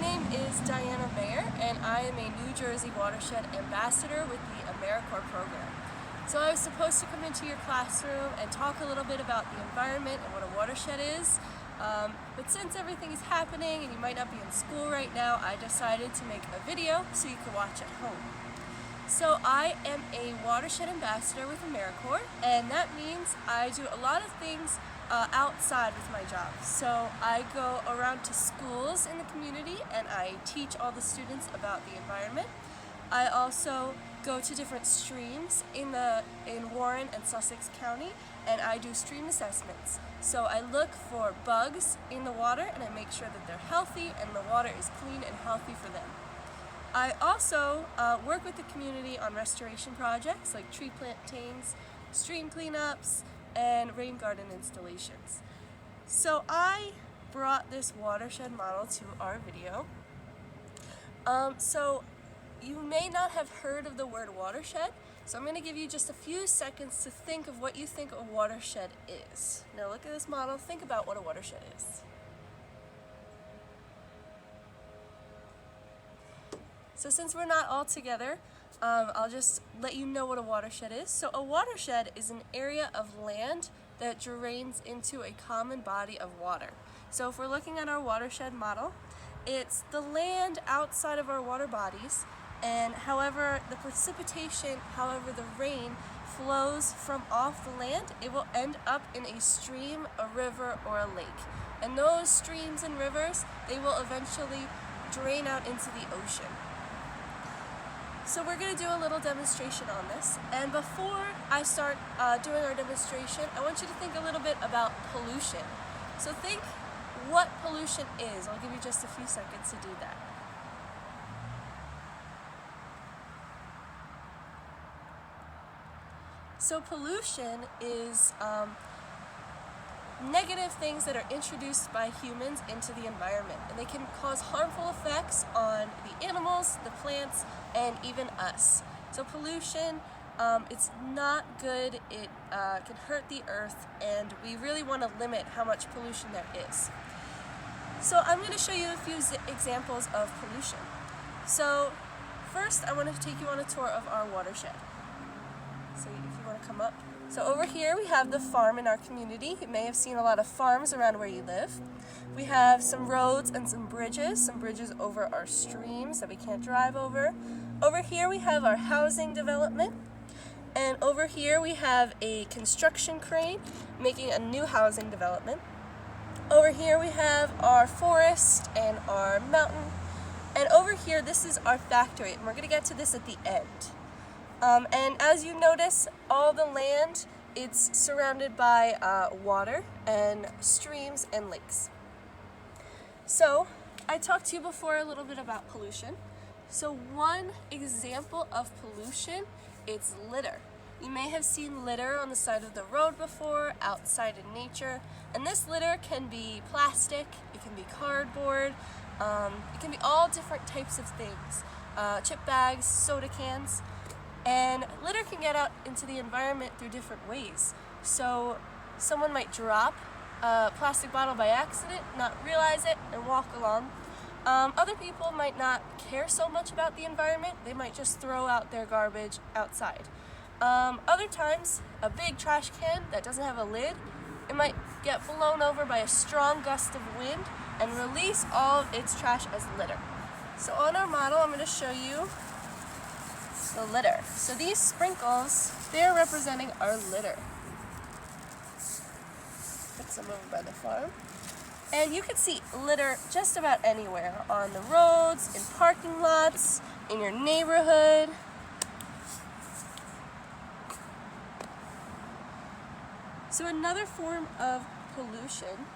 name is Diana Mayer, and I am a New Jersey Watershed Ambassador with the AmeriCorps program. So I was supposed to come into your classroom and talk a little bit about the environment and what a watershed is, but since everything is happening and you might not be in school right now, I decided to make a video so you can watch at home. So I am a Watershed Ambassador with AmeriCorps, and that means I do a lot of things outside with my job. So I go around to schools in the community and I teach all the students about the environment. I also go to different streams in Warren and Sussex County, and I do stream assessments. So I look for bugs in the water and I make sure that they're healthy and the water is clean and healthy for them. I also work with the community on restoration projects like tree plantings, stream cleanups, and rain garden installations. So I brought this watershed model to our video. So you may not have heard of the word watershed, so I'm going to give you just a few seconds to think of what you think a watershed is. Now look at this model, think about what a watershed is. So since we're not all together, I'll just let you know what a watershed is. So a watershed is an area of land that drains into a common body of water. So if we're looking at our watershed model, it's the land outside of our water bodies, and however the precipitation, however the rain flows from off the land, it will end up in a stream, a river, or a lake. And those streams and rivers, they will eventually drain out into the ocean. So we're going to do a little demonstration on this, and before I start doing our demonstration, I want you to think a little bit about pollution. So think what pollution is. I'll give you just a few seconds to do that. So pollution is negative things that are introduced by humans into the environment, and they can cause harmful effects on the animals, the plants, and even us. So pollution, it's not good, it can hurt the earth, and we really want to limit how much pollution there is. So I'm going to show you a few examples of pollution. So first I want to take you on a tour of our watershed. So if you want to come up. So over here we have the farm in our community. You may have seen a lot of farms around where you live. We have some roads and some bridges over our streams that we can't drive over. Over here we have our housing development. And over here we have a construction crane making a new housing development. Over here we have our forest and our mountain. And over here, this is our factory, and we're going to get to this at the end. And as you notice, all the land, it's surrounded by water and streams and lakes. So I talked to you before a little bit about pollution. So one example of pollution, it's litter. You may have seen litter on the side of the road before, outside in nature, and this litter can be plastic, it can be cardboard, it can be all different types of things, chip bags, soda cans. And litter can get out into the environment through different ways. So someone might drop a plastic bottle by accident, not realize it, and walk along. Other people might not care so much about the environment. They might just throw out their garbage outside. Other times, a big trash can that doesn't have a lid, it might get blown over by a strong gust of wind and release all of its trash as litter. So on our model, I'm going to show you the litter. So these sprinkles, they're representing our litter. Put some over by the farm. And you can see litter just about anywhere, on the roads, in parking lots, in your neighborhood. So another form of pollution,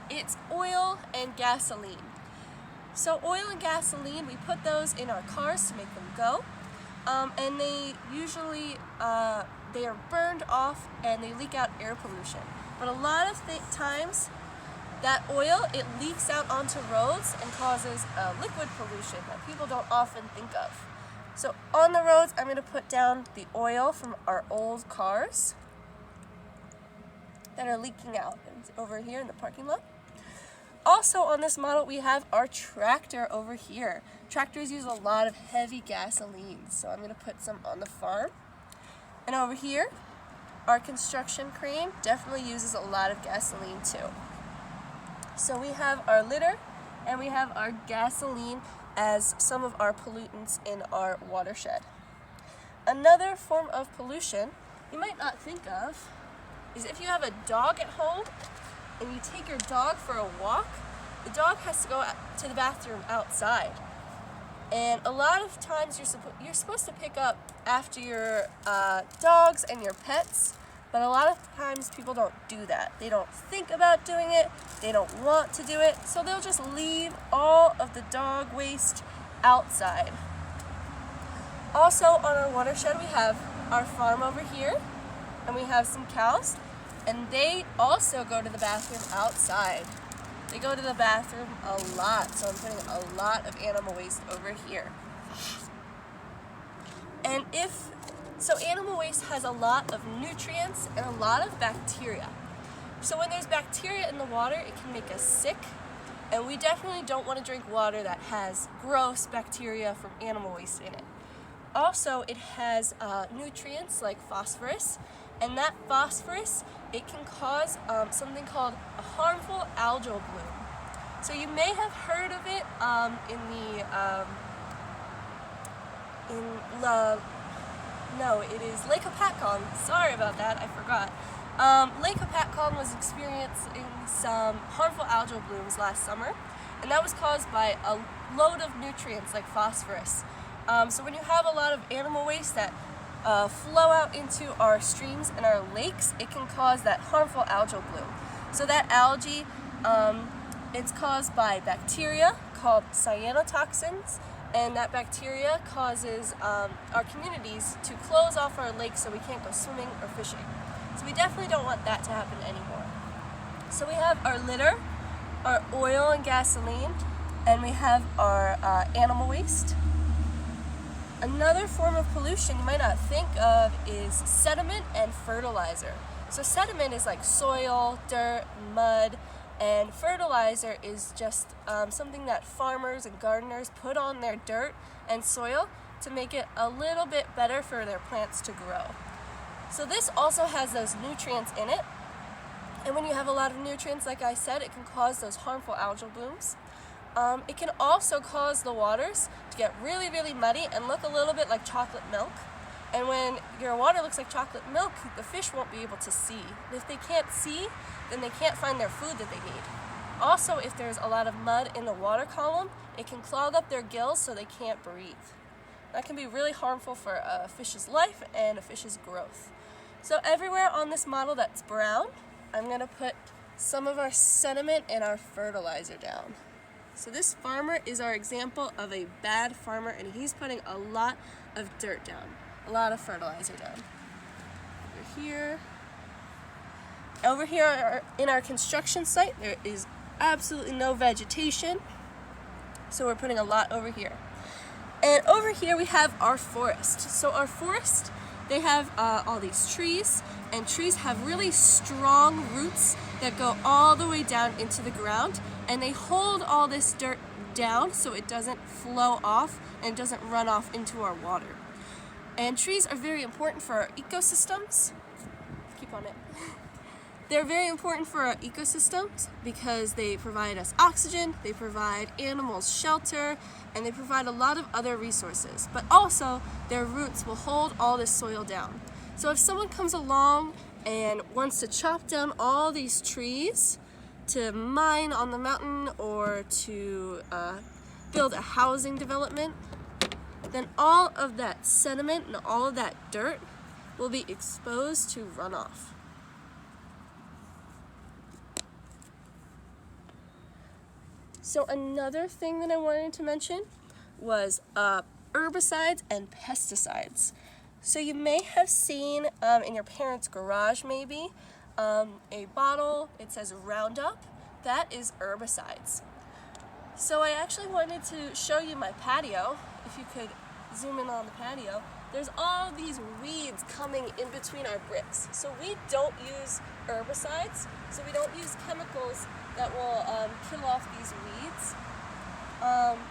it's oil and gasoline. So oil and gasoline, we put those in our cars to make them go, and they usually, they are burned off and they leak out air pollution. But a lot of times, that oil, it leaks out onto roads and causes liquid pollution that people don't often think of. So on the roads, I'm going to put down the oil from our old cars that are leaking out over here in the parking lot. Also on this model, we have our tractor over here. Tractors use a lot of heavy gasoline, so I'm going to put some on the farm. And over here, our construction crane definitely uses a lot of gasoline too. So we have our litter and we have our gasoline as some of our pollutants in our watershed. Another form of pollution you might not think of is if you have a dog at home and you take your dog for a walk, the dog has to go to the bathroom outside. And a lot of times you're supposed to pick up after your dogs and your pets, but a lot of times people don't do that. They don't think about doing it, they don't want to do it, so they'll just leave all of the dog waste outside. Also on our watershed, we have our farm over here, and we have some cows, and they also go to the bathroom outside. They go to the bathroom a lot, so I'm putting a lot of animal waste over here. And so animal waste has a lot of nutrients and a lot of bacteria. So when there's bacteria in the water, it can make us sick, and we definitely don't want to drink water that has gross bacteria from animal waste in it. Also, it has nutrients like phosphorus, and that phosphorus, it can cause something called a harmful algal bloom. So you may have heard of it it is Lake Hopatcong. Sorry about that, I forgot. Lake Hopatcong was experiencing some harmful algal blooms last summer, and that was caused by a load of nutrients like phosphorus. So when you have a lot of animal waste that flow out into our streams and our lakes, it can cause that harmful algal bloom. So that algae, it's caused by bacteria called cyanotoxins, and that bacteria causes our communities to close off our lakes so we can't go swimming or fishing. So we definitely don't want that to happen anymore. So we have our litter, our oil and gasoline, and we have our animal waste. Another form of pollution you might not think of is sediment and fertilizer. So sediment is like soil, dirt, mud, and fertilizer is just something that farmers and gardeners put on their dirt and soil to make it a little bit better for their plants to grow. So this also has those nutrients in it, and when you have a lot of nutrients, like I said, it can cause those harmful algal blooms. It can also cause the waters to get really, really muddy and look a little bit like chocolate milk. And when your water looks like chocolate milk, the fish won't be able to see. And if they can't see, then they can't find their food that they need. Also, if there's a lot of mud in the water column, it can clog up their gills so they can't breathe. That can be really harmful for a fish's life and a fish's growth. So everywhere on this model that's brown, I'm going to put some of our sediment and our fertilizer down. So this farmer is our example of a bad farmer, and he's putting a lot of dirt down, a lot of fertilizer down. Over here in our construction site, there is absolutely no vegetation, so we're putting a lot over here. And over here we have our forest. So our forest, they have all these trees, and trees have really strong roots that go all the way down into the ground, and they hold all this dirt down so it doesn't flow off and it doesn't run off into our water. And trees are very important for our ecosystems. Keep on it. They're very important for our ecosystems because they provide us oxygen, they provide animals shelter, and they provide a lot of other resources. But also, their roots will hold all this soil down. So if someone comes along and wants to chop down all these trees to mine on the mountain or to build a housing development, then all of that sediment and all of that dirt will be exposed to runoff. So another thing that I wanted to mention was herbicides and pesticides. So you may have seen in your parents' garage maybe a bottle, it says Roundup. That is herbicides. So I actually wanted to show you my patio. If you could zoom in on the patio, there's all these weeds coming in between our bricks. So we don't use herbicides, so we don't use chemicals that will kill off these weeds.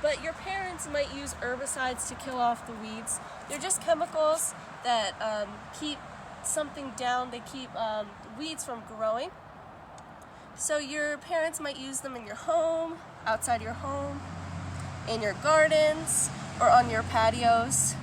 But your parents might use herbicides to kill off the weeds. They're just chemicals that keep something down. They keep weeds from growing. So your parents might use them in your home, outside your home, in your gardens, or on your patios.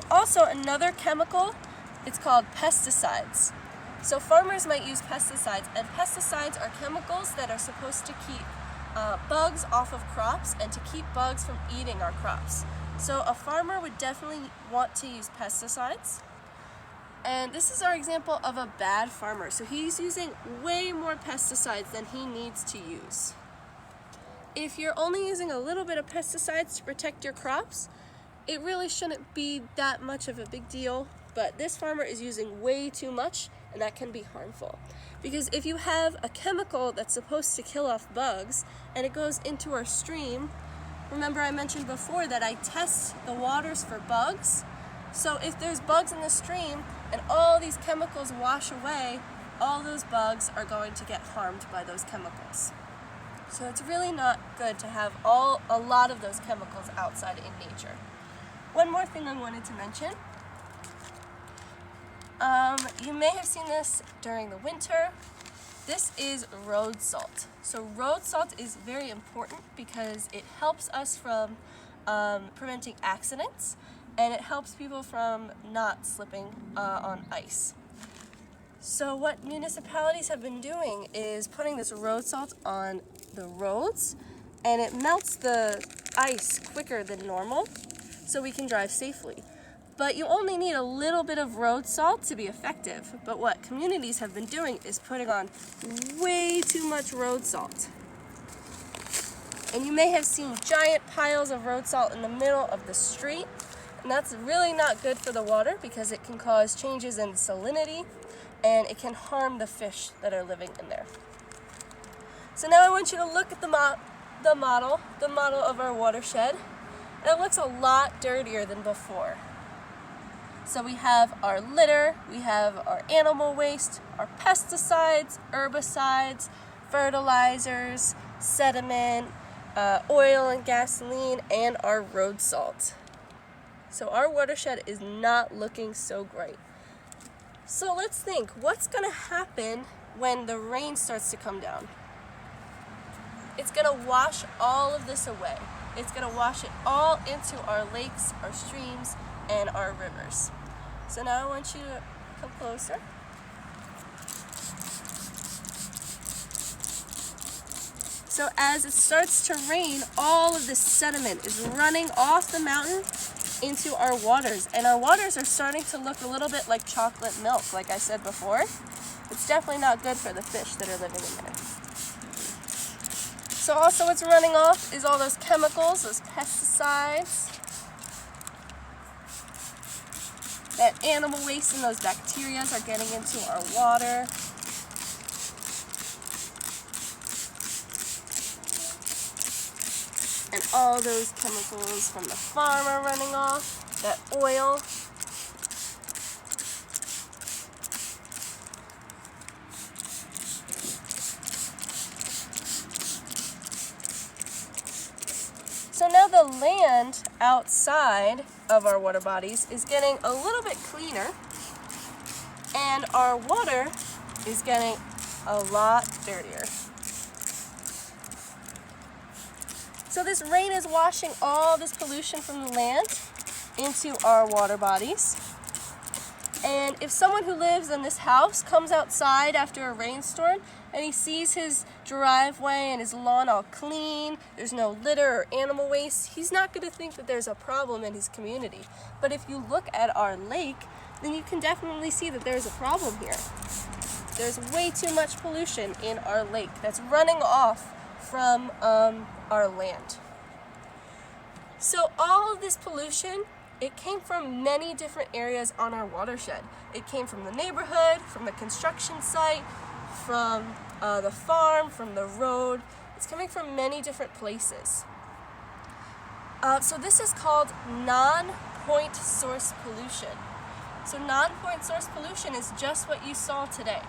Also, another chemical, it's called pesticides. So farmers might use pesticides, and pesticides are chemicals that are supposed to keep bugs off of crops and to keep bugs from eating our crops. So a farmer would definitely want to use pesticides. And this is our example of a bad farmer. So he's using way more pesticides than he needs to use. If you're only using a little bit of pesticides to protect your crops, it really shouldn't be that much of a big deal. But this farmer is using way too much, and that can be harmful. Because if you have a chemical that's supposed to kill off bugs and it goes into our stream, remember I mentioned before that I test the waters for bugs. So if there's bugs in the stream and all these chemicals wash away, all those bugs are going to get harmed by those chemicals. So it's really not good to have a lot of those chemicals outside in nature. One more thing I wanted to mention. You may have seen this during the winter. This is road salt. So road salt is very important because it helps us from preventing accidents, and it helps people from not slipping on ice. So what municipalities have been doing is putting this road salt on the roads, and it melts the ice quicker than normal, so we can drive safely. But you only need a little bit of road salt to be effective. But what communities have been doing is putting on way too much road salt. And you may have seen giant piles of road salt in the middle of the street. And that's really not good for the water because it can cause changes in salinity and it can harm the fish that are living in there. So now I want you to look at the model of our watershed. And it looks a lot dirtier than before. So we have our litter, we have our animal waste, our pesticides, herbicides, fertilizers, sediment, oil and gasoline, and our road salt. So our watershed is not looking so great. So let's think, what's going to happen when the rain starts to come down? It's going to wash all of this away. It's going to wash it all into our lakes, our streams, and our rivers. So now I want you to come closer. So as it starts to rain, all of this sediment is running off the mountain into our waters. And our waters are starting to look a little bit like chocolate milk, like I said before. It's definitely not good for the fish that are living in there. So also what's running off is all those chemicals, those pesticides, that animal waste and those bacteria are getting into our water. And all those chemicals from the farm are running off, that oil. So now the land outside of our water bodies is getting a little bit cleaner, and our water is getting a lot dirtier. So this rain is washing all this pollution from the land into our water bodies. And if someone who lives in this house comes outside after a rainstorm and he sees his driveway and his lawn all clean, there's no litter or animal waste, he's not going to think that there's a problem in his community. But if you look at our lake, then you can definitely see that there's a problem here. There's way too much pollution in our lake that's running off from our land. So all of this pollution, it came from many different areas on our watershed. It came from the neighborhood, from the construction site, from the farm, from the road. It's coming from many different places. So this is called non-point source pollution. So non-point source pollution is just what you saw today.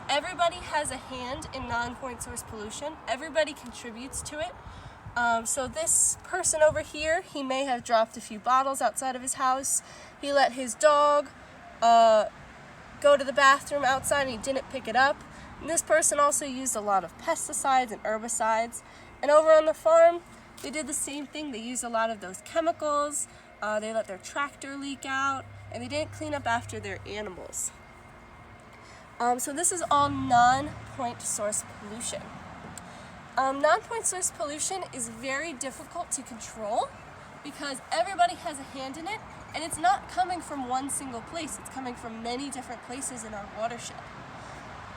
Everybody has a hand in non-point source pollution. Everybody contributes to it. So this person over here, he may have dropped a few bottles outside of his house. He let his dog go to the bathroom outside and he didn't pick it up. And this person also used a lot of pesticides and herbicides. And over on the farm, they did the same thing. They used a lot of those chemicals. They let their tractor leak out, and they didn't clean up after their animals. So this is all non-point source pollution. Non-point source pollution is very difficult to control because everybody has a hand in it, and it's not coming from one single place. It's coming from many different places in our watershed.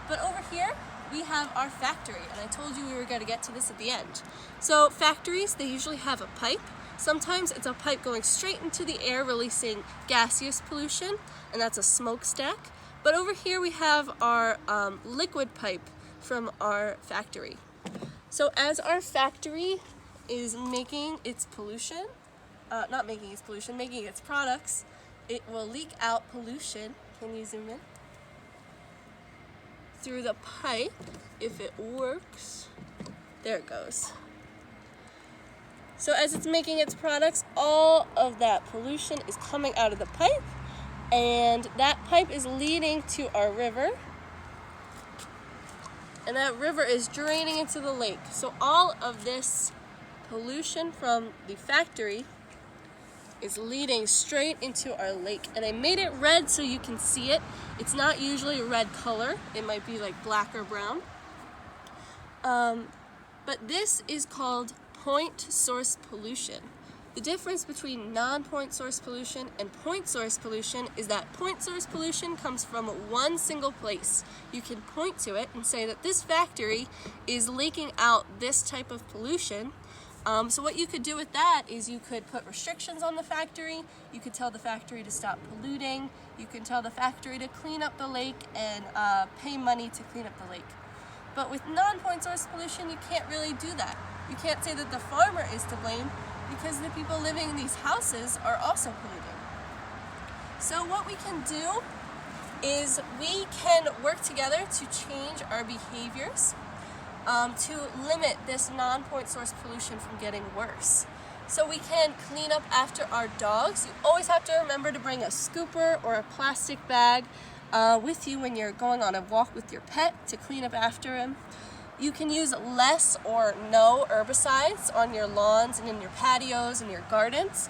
But over here, we have our factory, and I told you we were going to get to this at the end. So factories, they usually have a pipe. Sometimes it's a pipe going straight into the air releasing gaseous pollution, and that's a smokestack. But over here we have our liquid pipe from our factory. So as our factory is making its pollution, making its products, it will leak out pollution. Can you zoom in? Through the pipe, if it works. There it goes. So as it's making its products, all of that pollution is coming out of the pipe, and that pipe is leading to our river, and that river is draining into the lake. So all of this pollution from the factory is leading straight into our lake. And I made it red so you can see it. It's not usually a red color. It might be like black or brown. But this is called point source pollution. The difference between non-point source pollution and point source pollution is that point source pollution comes from one single place. You can point to it and say that this factory is leaking out this type of pollution. So what you could do with that is you could put restrictions on the factory, you could tell the factory to stop polluting, you can tell the factory to clean up the lake and pay money to clean up the lake. But with non-point source pollution, you can't really do that. You can't say that the farmer is to blame because the people living in these houses are also polluting. So what we can do is we can work together to change our behaviors to limit this non-point source pollution from getting worse. So we can clean up after our dogs. You always have to remember to bring a scooper or a plastic bag with you when you're going on a walk with your pet to clean up after him. You can use less or no herbicides on your lawns and in your patios and your gardens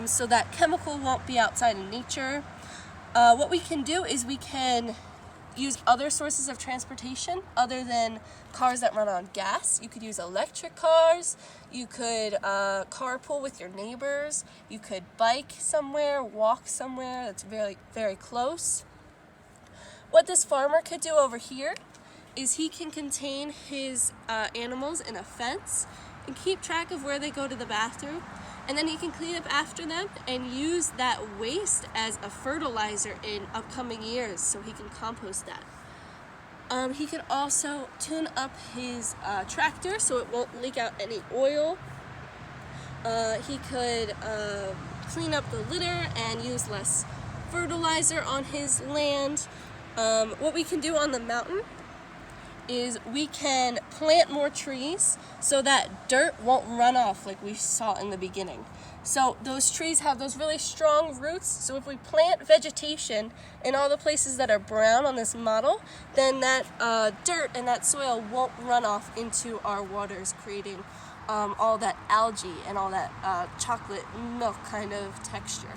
so that chemical won't be outside in nature. What we can do is we can use other sources of transportation other than cars that run on gas. You could use electric cars, you could carpool with your neighbors, you could bike somewhere, walk somewhere that's very, very close. What this farmer could do over here is he can contain his animals in a fence and keep track of where they go to the bathroom, and then he can clean up after them and use that waste as a fertilizer in upcoming years so he can compost that. He can also tune up his tractor so it won't leak out any oil. He could clean up the litter and use less fertilizer on his land. What we can do on the mountain is we can plant more trees so that dirt won't run off like we saw in the beginning. So those trees have those really strong roots, so if we plant vegetation in all the places that are brown on this model, then that dirt and that soil won't run off into our waters, creating all that algae and all that chocolate milk kind of texture.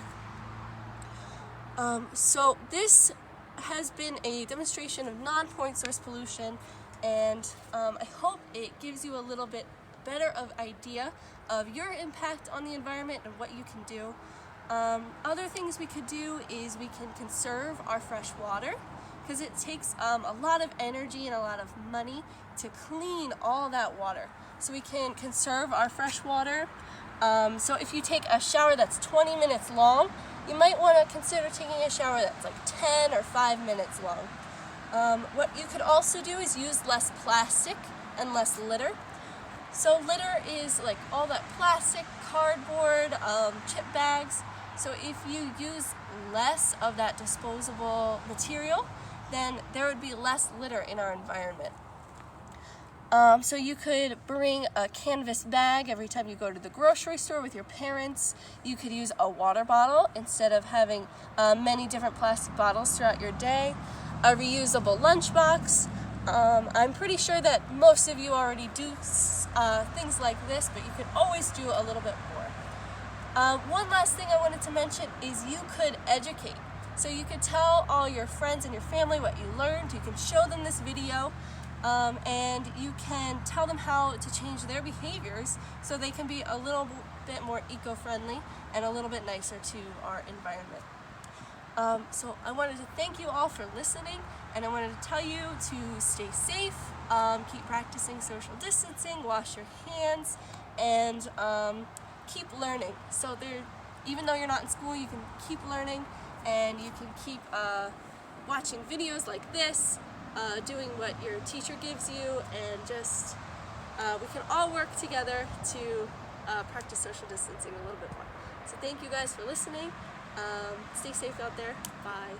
So this has been a demonstration of non-point source pollution, and I hope it gives you a little bit better of idea of your impact on the environment and what you can do. Other things we could do is we can conserve our fresh water, because it takes a lot of energy and a lot of money to clean all that water. So we can conserve our fresh water. So if you take a shower that's 20 minutes long, you might want to consider taking a shower that's like 10 or 5 minutes long. What you could also do is use less plastic and less litter. So litter is like all that plastic, cardboard, chip bags. So if you use less of that disposable material, then there would be less litter in our environment. So you could bring a canvas bag every time you go to the grocery store with your parents. You could use a water bottle instead of having many different plastic bottles throughout your day. A reusable lunchbox. I'm pretty sure that most of you already do things like this, but you could always do a little bit more. One last thing I wanted to mention is you could educate. So you could tell all your friends and your family what you learned. You can show them this video. And you can tell them how to change their behaviors so they can be a little bit more eco-friendly and a little bit nicer to our environment. So I wanted to thank you all for listening, and I wanted to tell you to stay safe, keep practicing social distancing, wash your hands, and keep learning. So even though you're not in school, you can keep learning, and you can keep watching videos like this, doing what your teacher gives you, and just we can all work together to practice social distancing a little bit more. So thank you guys for listening. Stay safe out there. Bye.